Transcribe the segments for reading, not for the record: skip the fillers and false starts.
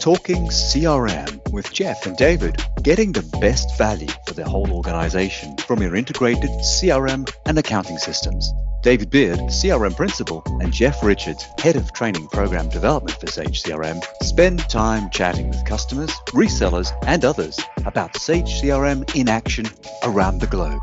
Talking CRM with Jeff and David, getting the best value for their whole organization from your integrated CRM and accounting systems. David Beard, CRM Principal, and Jeff Richards, Head of Training Program Development for Sage CRM, spend time chatting with customers, resellers, and others about Sage CRM in action around the globe.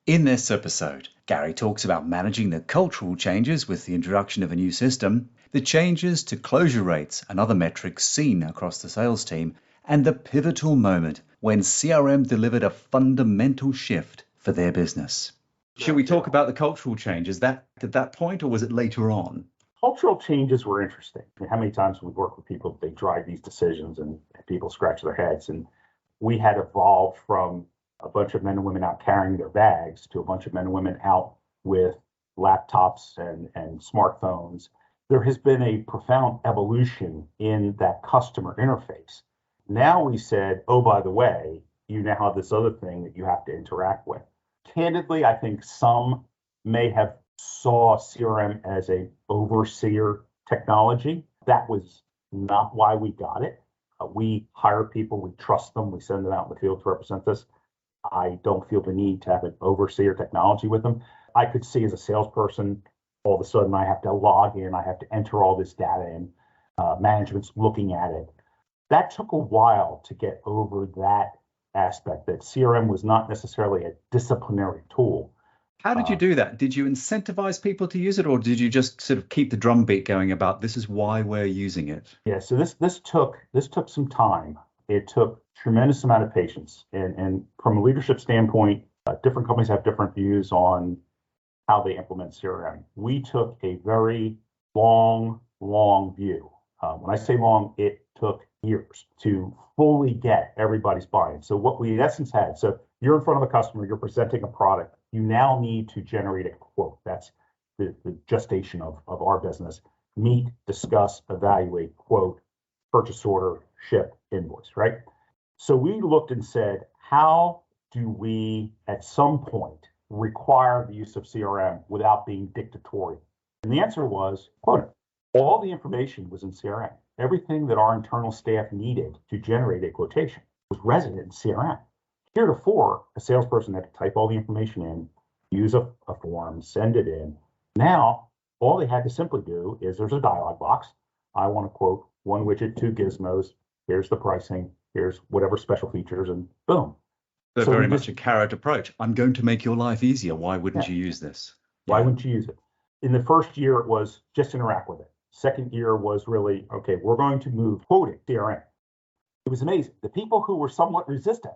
In this episode, Gary talks about managing the cultural changes with the introduction of a new system, the changes to closure rates and other metrics seen across the sales team, and the pivotal moment when CRM delivered a fundamental shift for their business. Should we talk about the cultural changes at that point, or was it later on? Cultural changes were interesting. I mean, how many times we work with people, they drive these decisions and people scratch their heads. And we had evolved from a bunch of men and women out carrying their bags to a bunch of men and women out with laptops and smartphones. There has been a profound evolution in that customer interface. Now we said, oh, by the way, you now have this other thing that you have to interact with. Candidly, I think some may have saw CRM as a overseer technology. That was not why we got it. We hire people, we trust them, we send them out in the field to represent us. I don't feel the need to have an overseer technology with them. I could see as a salesperson, all of a sudden I have to log in, I have to enter all this data in, management's looking at it. That took a while to get over that aspect, that CRM was not necessarily a disciplinary tool. How did you do that? Did you incentivize people to use it, or did you just sort of keep the drumbeat going about this is why we're using it? Yeah, so this took some time. It took tremendous amount of patience. And from a leadership standpoint, different companies have different views on how they implement CRM. We took a very long view. When I say long, it took years to fully get everybody's buy-in. So what we in essence had, so you're in front of a customer, you're presenting a product, you now need to generate a quote. That's the gestation of our business. Meet, discuss, evaluate, quote, purchase order, ship, invoice, right? So we looked and said, how do we at some point require the use of CRM without being dictatorial? And the answer was, quote, all the information was in CRM. Everything that our internal staff needed to generate a quotation was resident in CRM. Heretofore, a salesperson had to type all the information in, use a form, send it in. Now, all they had to simply do is there's a dialog box. I want to quote one widget, 2 gizmos. Here's the pricing. Here's whatever special features, and boom. So very much a carrot approach. I'm going to make your life easier. Why wouldn't you use this? Why wouldn't you use it? In the first year, it was just interact with it. Second year was really, okay, we're going to move quoting CRM. It was amazing. The people who were somewhat resistant,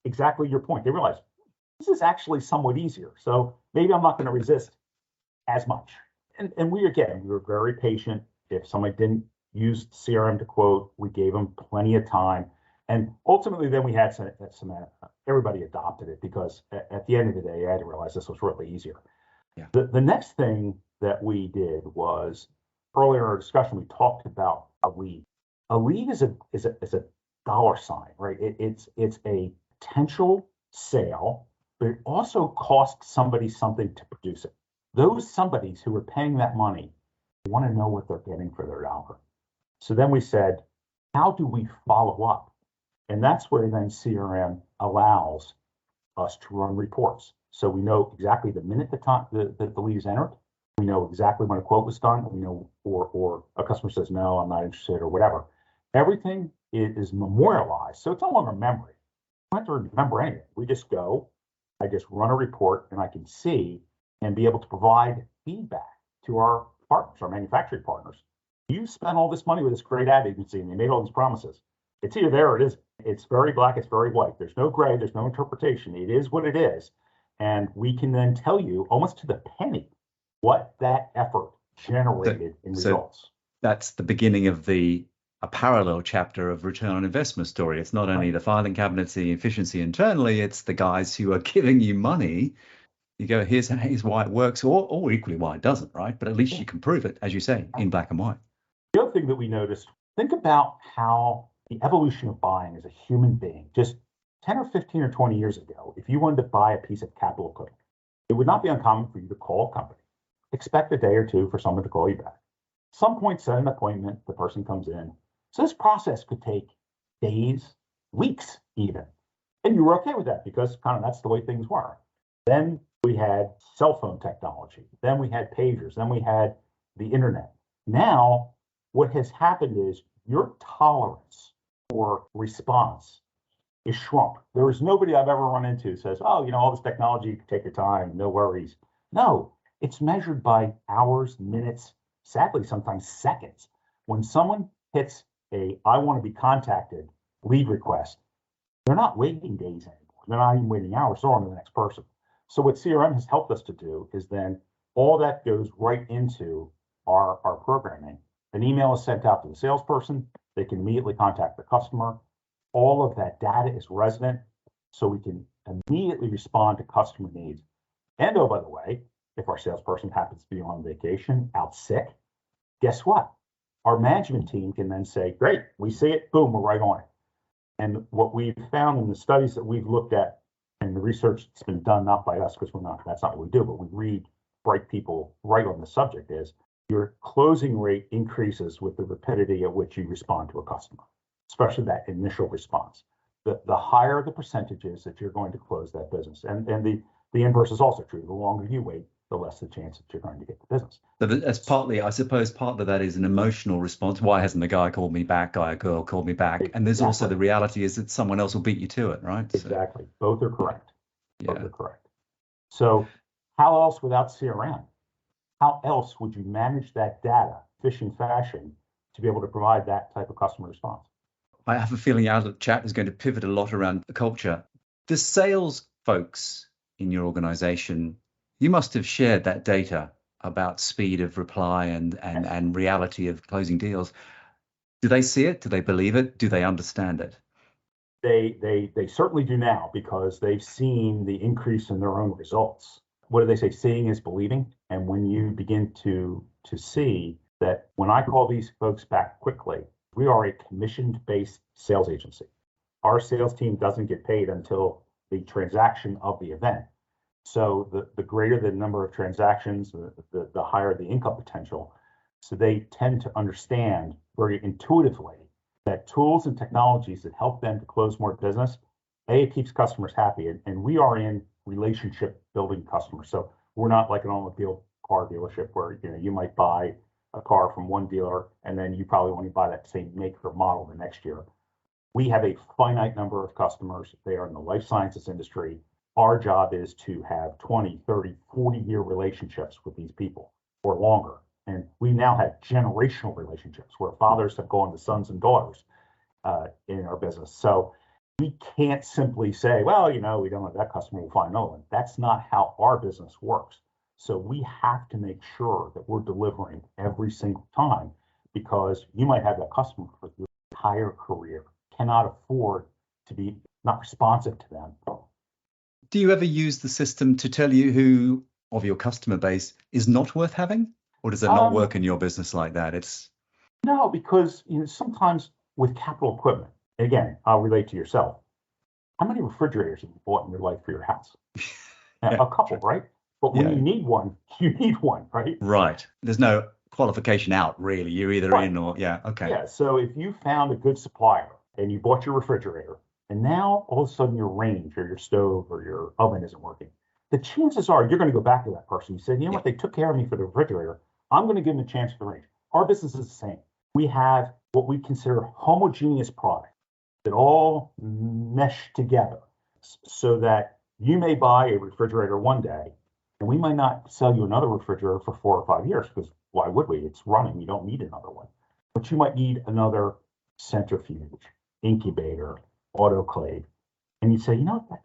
exactly your point, they realized this is actually somewhat easier. So maybe I'm not going to resist as much. And we were very patient. If somebody didn't use CRM to quote, we gave them plenty of time. And ultimately, then we had some everybody adopted it because at the end of the day, I had to realize this was really easier. Yeah. The next thing that we did was, earlier in our discussion, we talked about a lead. A lead is a dollar sign, right? It's a potential sale, but it also costs somebody something to produce it. Those somebodies who are paying that money want to know what they're getting for their dollar. So then we said, how do we follow up? And that's where then CRM allows us to run reports. So we know exactly the minute the lead is entered. We know exactly when a quote was done. We know, or a customer says, no, I'm not interested, or whatever. Everything is memorialized. So it's no longer memory. We don't have to remember anything. We just go, I just run a report, and I can see and be able to provide feedback to our partners, our manufacturing partners. You spent all this money with this great ad agency, and they made all these promises. It's either there or it isn't. It's very black, it's very white. There's no gray, there's no interpretation. It is what it is. And we can then tell you almost to the penny what that effort generated in results. That's the beginning of a parallel chapter of return on investment story. It's not only the filing cabinets, the efficiency internally, it's the guys who are giving you money. You go, here's why it works, or equally why it doesn't, right? But at least you can prove it, as you say, in black and white. The other thing that we noticed, think about how the evolution of buying as a human being, just 10 or 15 or 20 years ago, if you wanted to buy a piece of capital equipment, it would not be uncommon for you to call a company, expect a day or two for someone to call you back. Some point, set an appointment, the person comes in, So this process could take days, weeks even. And you were okay with that because kind of that's the way things were. Then we had cell phone technology. Then we had pagers. Then we had the internet. Now, what has happened is your tolerance for response is shrunk. There is nobody I've ever run into who says, oh, all this technology, you can take your time, no worries. No, it's measured by hours, minutes, sadly, sometimes seconds. When someone hits I want to be contacted lead request, they're not waiting days anymore. They're not even waiting hours. They're on to the next person. So what CRM has helped us to do is then all that goes right into our programming. An email is sent out to the salesperson. They can immediately contact the customer. All of that data is resident, so we can immediately respond to customer needs. And oh, by the way, if our salesperson happens to be on vacation, out sick, guess what? Our management team can then say, great, we see it, boom, we're right on it. And what we've found in the studies that we've looked at and the research that's been done, not by us, because that's not what we do, but we read bright people right on the subject, is your closing rate increases with the rapidity at which you respond to a customer, especially that initial response. The higher the percentages that you're going to close that business. And the inverse is also true. The longer you wait, the less the chance that you're going to get the business. So that's partly, I suppose, part of that is an emotional response. Why hasn't the guy called me back, guy or girl called me back? And there's also the reality is that someone else will beat you to it, right? Exactly. Both are correct. Yeah. Both are correct. So how else without CRM? How else would you manage that data, efficient fashion, to be able to provide that type of customer response? I have a feeling our chat is going to pivot a lot around the culture. The sales folks in your organization, you must have shared that data about speed of reply and reality of closing deals. Do they see it? Do they believe it? Do they understand it? They certainly do now because they've seen the increase in their own results. What do they say? Seeing is believing. And when you begin to see that when I call these folks back quickly, we are a commission-based sales agency. Our sales team doesn't get paid until the transaction of the event. So the greater the number of transactions, the higher the income potential. So they tend to understand very intuitively that tools and technologies that help them to close more business, it keeps customers happy. And we are in relationship building customers. So we're not like an automobile car dealership where you might buy a car from one dealer and then you probably want to buy that same make or model the next year. We have a finite number of customers. They are in the life sciences industry. Our job is to have 20, 30, 40-year relationships with these people or longer. And we now have generational relationships where fathers have gone to sons and daughters in our business. So we can't simply say, well, we don't have that customer, we'll find another one. That's not how our business works. So we have to make sure that we're delivering every single time because you might have that customer for your entire career, cannot afford to be not responsive to them. Do you ever use the system to tell you who of your customer base is not worth having? Or does it not work in your business like that? No, because sometimes with capital equipment, again, I'll relate to yourself. How many refrigerators have you bought in your life for your house? A couple, right? But when you need one, right? Right. There's no qualification out, really. You're either in or, okay. Yeah, so if you found a good supplier and you bought your refrigerator, and now all of a sudden your range or your stove or your oven isn't working, the chances are you're going to go back to that person. You say, what, they took care of me for the refrigerator. I'm going to give them a chance for the range. Our business is the same. We have what we consider homogeneous products that all mesh together so that you may buy a refrigerator one day, and we might not sell you another refrigerator for 4 or 5 years because why would we? It's running. You don't need another one. But you might need another centrifuge, incubator, autoclave. And you say,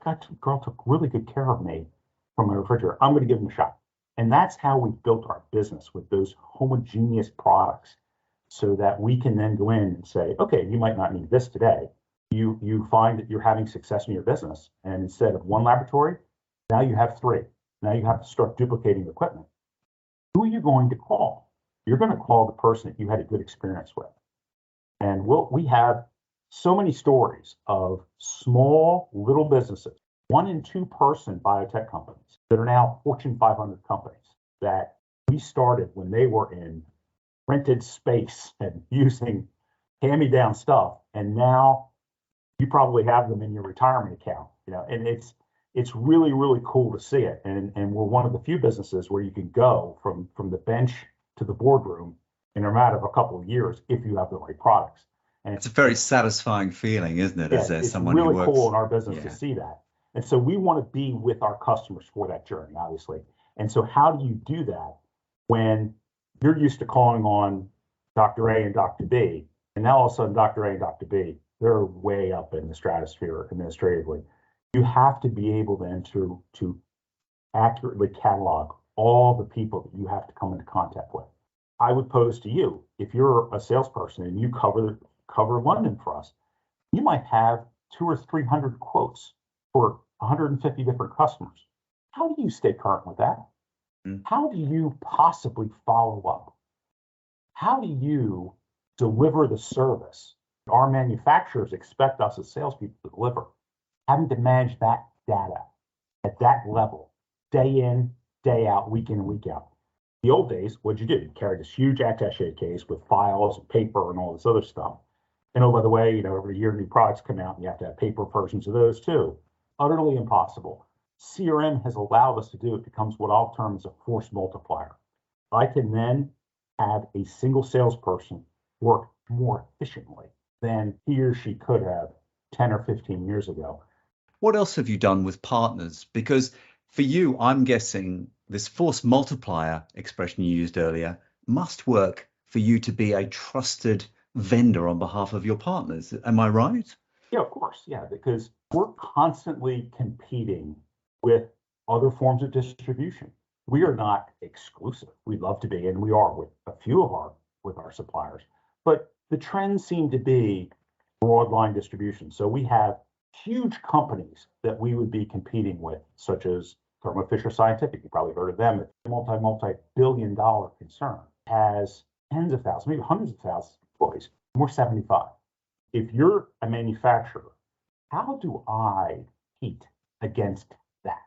that girl took really good care of me from my refrigerator. I'm going to give them a shot. And that's how we built our business with those homogeneous products so that we can then go in and say, okay, you might not need this today. You find that you're having success in your business. And instead of one laboratory, now you have 3. Now you have to start duplicating equipment. Who are you going to call? You're going to call the person that you had a good experience with. And we have so many stories of small little businesses, 1 and 2 person biotech companies that are now Fortune 500 companies that we started when they were in rented space and using hand-me-down stuff, and now you probably have them in your retirement account, and it's really, really cool to see it. And we're one of the few businesses where you can go from the bench to the boardroom in a matter of a couple of years if you have the right products. And it's a very satisfying feeling, isn't it? Yeah, As there's it's someone really who works. cool in our business to see that. And so we want to be with our customers for that journey, obviously. And so how do you do that when you're used to calling on Dr. A and Dr. B, and now all of a sudden Dr. A and Dr. B, they're way up in the stratosphere administratively. You have to be able then to accurately catalog all the people that you have to come into contact with. I would pose to you, if you're a salesperson and you cover London for us, you might have 200 or 300 quotes for 150 different customers. How do you stay current with that? How do you possibly follow up? How do you deliver the service our manufacturers expect us as salespeople to deliver? Having to manage that data at that level, day in, day out, week in and week out. The old days, what'd you do? You carried this huge attaché case with files and paper and all this other stuff. And oh, by the way, every year new products come out and you have to have paper versions of those too. Utterly impossible. CRM has allowed us to do it. It becomes what I'll term as a force multiplier. I can then have a single salesperson work more efficiently than he or she could have 10 or 15 years ago. What else have you done with partners? Because for you, I'm guessing this force multiplier expression you used earlier must work for you to be a trusted vendor on behalf of your partners. Am I right? Yeah, of course. Yeah, because we're constantly competing with other forms of distribution. We are not exclusive. We'd love to be, and we are with a few of our suppliers. But the trends seem to be broad line distribution. So we have huge companies that we would be competing with, such as Thermo Fisher Scientific. You probably heard of them. It's a multi-billion-dollar concern. Has tens of thousands, maybe hundreds of thousands of employees. We're 75. If you're a manufacturer, how do I compete against that?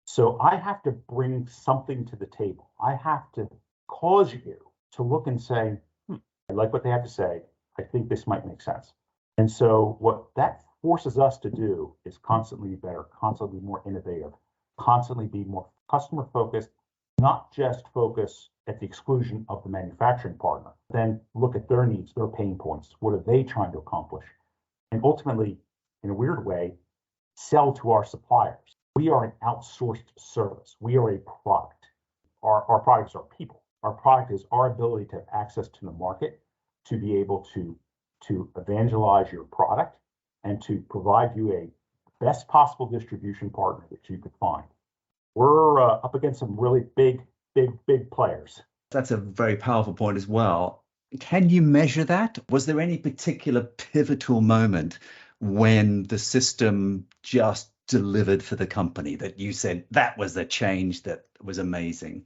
So I have to bring something to the table. I have to cause you to look and say, I like what they have to say. I think this might make sense. And so what that forces us to do is constantly be better, constantly be more innovative, constantly be more customer focused, not just focus at the exclusion of the manufacturing partner, then look at their needs, their pain points. What are they trying to accomplish? And ultimately, in a weird way, sell to our suppliers. We are an outsourced service. We are a product. Our products are people. Our product is our ability to have access to the market, to be able to evangelize your product and to provide you a best possible distribution partner that you could find. We're up against some really big players. That's a very powerful point as well. Can you measure that? Was there any particular pivotal moment when the system just delivered for the company that you said that was the change that was amazing?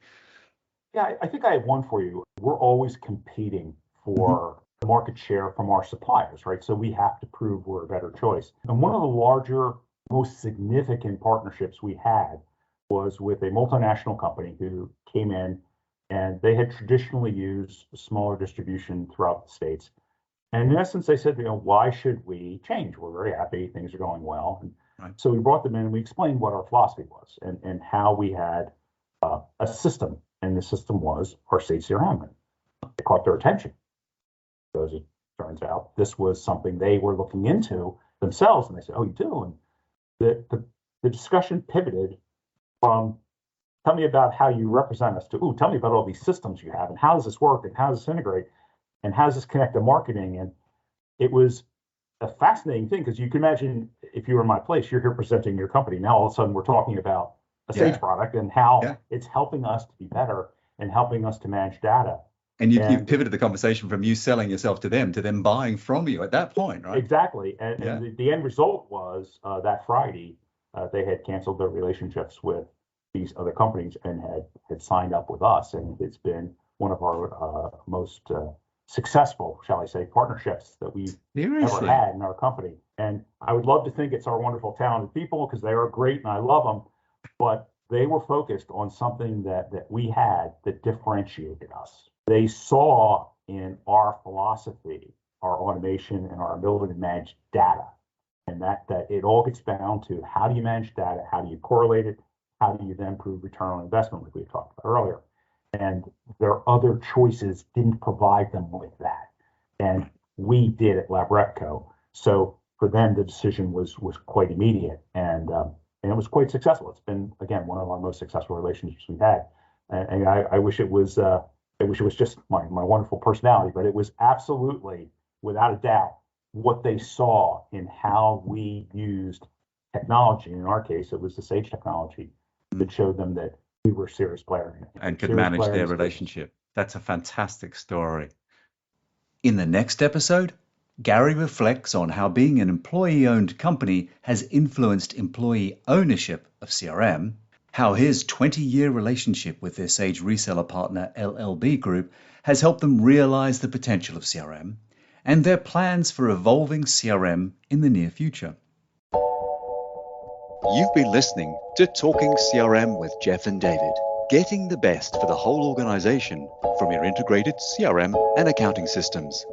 Yeah, I think I have one for you. We're always competing for the market share from our suppliers, right? So we have to prove we're a better choice. And one of the larger, most significant partnerships we had was with a multinational company who came in, and they had traditionally used smaller distribution throughout the States. And in essence, they said, why should we change? We're very happy, things are going well. And so we brought them in and we explained what our philosophy was and how we had a system, and the system was our state CRM. And it caught their attention because it turns out this was something they were looking into themselves. And they said, oh, you do? And the discussion pivoted from tell me about how you represent us to, tell me about all these systems you have and how does this work and how does this integrate and how does this connect to marketing? And it was a fascinating thing because you can imagine if you were in my place, you're here presenting your company. Now all of a sudden we're talking about a Sage product and how it's helping us to be better and helping us to manage data. And you've pivoted the conversation from you selling yourself to them buying from you at that point, right? Exactly. And the end result was that Friday, they had canceled their relationships with these other companies and had signed up with us. And it's been one of our most successful, shall I say, partnerships that we've ever had in our company. And I would love to think it's our wonderful, talented people because they are great and I love them. But they were focused on something that we had that differentiated us. They saw in our philosophy our automation and our ability to manage data. And that it all gets down to how do you manage data? How do you correlate it? How do you then prove return on investment, like we talked about earlier? And their other choices didn't provide them with that. And we did at LabRepCo. So for them, the decision was quite immediate, and it was quite successful. It's been, again, one of our most successful relationships we've had. And I wish it was just my wonderful personality, but it was absolutely, without a doubt, what they saw in how we used technology. In our case, it was the Sage technology that showed them that we were a serious player in it. And could manage their relationship. That's a fantastic story. In the next episode, Gary reflects on how being an employee-owned company has influenced employee ownership of CRM, how his 20-year relationship with their Sage reseller partner LLB Group has helped them realize the potential of CRM, and their plans for evolving CRM in the near future. You've been listening to Talking CRM with Jeff and David, getting the best for the whole organization from your integrated CRM and accounting systems.